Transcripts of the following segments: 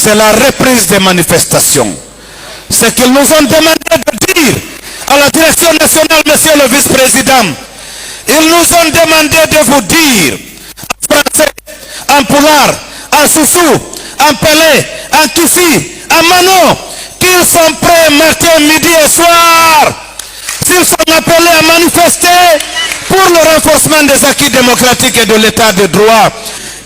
c'est la reprise des manifestations. Ce qu'ils nous ont demandé de dire à la direction nationale, monsieur le vice-président, ils nous ont demandé de vous dire en français, en poulard, en soussou, en pelé, en kissi, en mano, qu'ils sont prêts matin, midi et soir. S'ils sont appelés à manifester pour le renforcement des acquis démocratiques et de l'état de droit,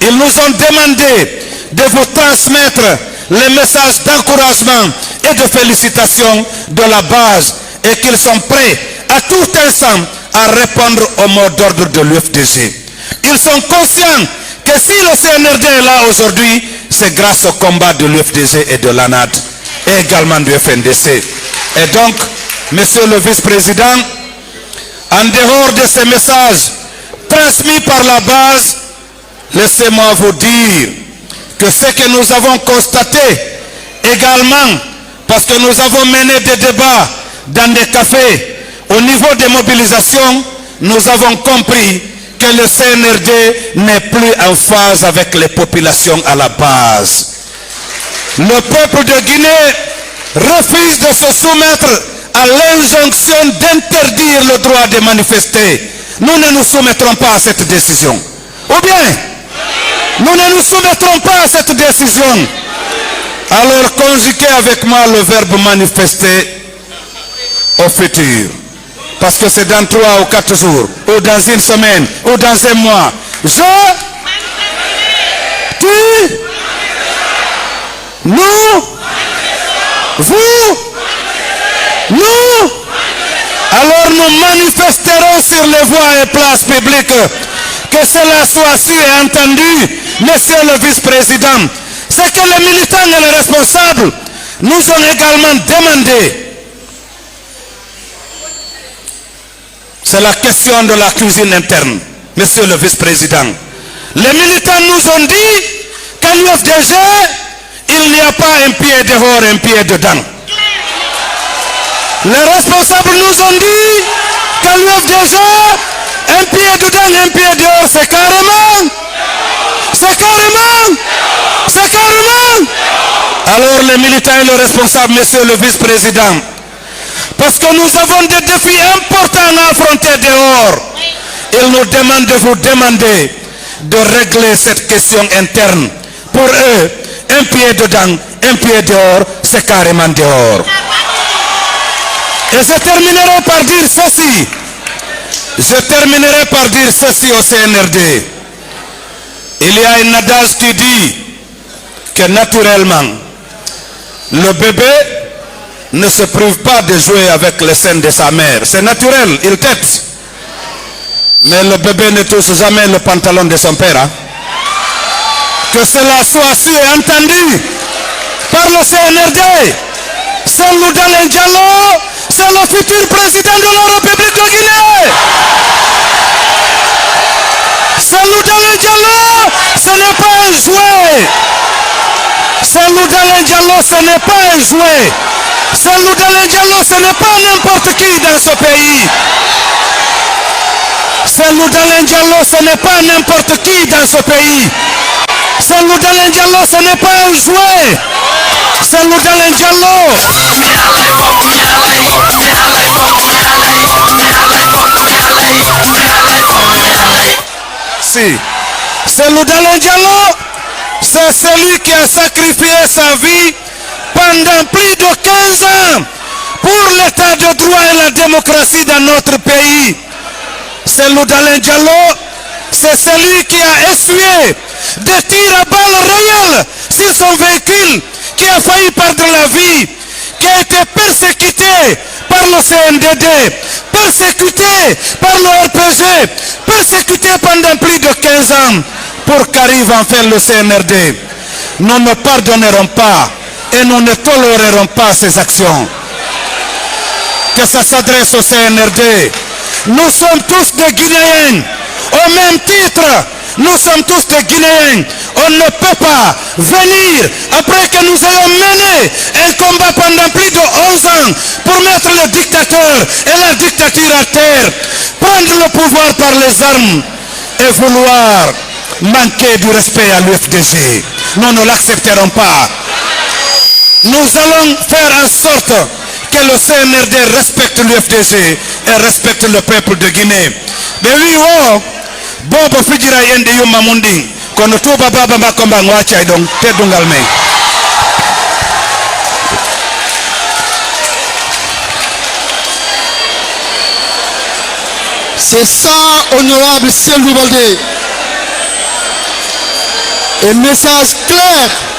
ils nous ont demandé de vous transmettre les messages d'encouragement et de félicitations de la base et qu'ils sont prêts à tout instant à répondre au mot d'ordre de l'UFDG. Ils sont conscients que si le CNRD est là aujourd'hui, c'est grâce au combat de l'UFDG et de l'ANAD et également du FNDC. Et donc, monsieur le vice-président, en dehors de ces messages transmis par la base, laissez-moi vous dire que ce que nous avons constaté également, parce que nous avons mené des débats dans des cafés, au niveau des mobilisations, nous avons compris que le CNRD n'est plus en phase avec les populations à la base. Le peuple de Guinée refuse de se soumettre à l'injonction d'interdire le droit de manifester. Nous ne nous soumettrons pas à cette décision. Ou bien, nous ne nous soumettrons pas à cette décision. Alors conjuguez avec moi le verbe manifester au futur. Parce que c'est dans 3 ou 4 jours, ou dans une semaine, ou dans un mois. Tu, nous, vous, nous. Alors nous manifesterons sur les voies et places publiques. Que cela soit su et entendu, monsieur le vice-président. C'est que les militants et les responsables nous ont également demandé. C'est la question de la cuisine interne, monsieur le vice-président. Les militants nous ont dit qu'à l'UFDG, il n'y a pas un pied dehors, un pied dedans. Les responsables nous ont dit qu'à l'UFDG, un pied dedans, un pied dehors, c'est carrément. C'est carrément. C'est carrément. Alors les militants et les responsables, monsieur le vice-président, parce que nous avons des défis importants à affronter dehors, ils nous demandent de vous demander de régler cette question interne. Pour eux, un pied dedans, un pied dehors, c'est carrément dehors. Et je terminerai par dire ceci. Je terminerai par dire ceci au CNRD. Il y a un adage qui dit que naturellement, le bébé ne se prive pas de jouer avec les seins de sa mère. C'est naturel, il tète. Mais le bébé ne touche jamais le pantalon de son père. Hein? Que cela soit su et entendu par le CNRD. Cellou Dalein Diallo, c'est le futur président de la République de Guinée. Cellou Dalein Diallo, ce n'est pas un jouet. Cellou Dalein Diallo, ce n'est pas un jouet. Cellou Dalein Diallo, ce n'est pas n'importe qui dans ce pays. Cellou Dalein Diallo, ce n'est pas n'importe qui dans ce pays. Cellou Dalein Diallo, ce n'est pas un jouet. Cellou Dalein Diallo. Si. Cellou Dalein Diallo, c'est celui qui a sacrifié sa vie pendant plus de 15 ans pour l'état de droit et la démocratie dans notre pays. Cellou Dalein Diallo, c'est celui qui a essuyé des tirs à balles réelles sur son véhicule, qui a failli perdre la vie, qui a été persécuté par le CNDD, persécuté par le RPG, persécuté pendant plus de 15 ans pour qu'arrive enfin le CNRD. Nous ne pardonnerons pas et nous ne tolérerons pas ces actions. Que ça s'adresse au CNRD. Nous sommes tous des Guinéens. Au même titre, nous sommes tous des Guinéens. On ne peut pas venir, après que nous ayons mené un combat pendant plus de 11 ans pour mettre le dictateur et la dictature à terre, prendre le pouvoir par les armes et vouloir manquer du respect à l'UFDG. Nous ne l'accepterons pas. nous allons faire en sorte que le CNRD respecte l'UFDG et respecte le peuple de Guinée. Mais oui, bobo fijira yende yuma mundi kono tuba baba makomba ngwacha donc tedungal me. C'est ça, honorable Seydou Baldé. Un message clair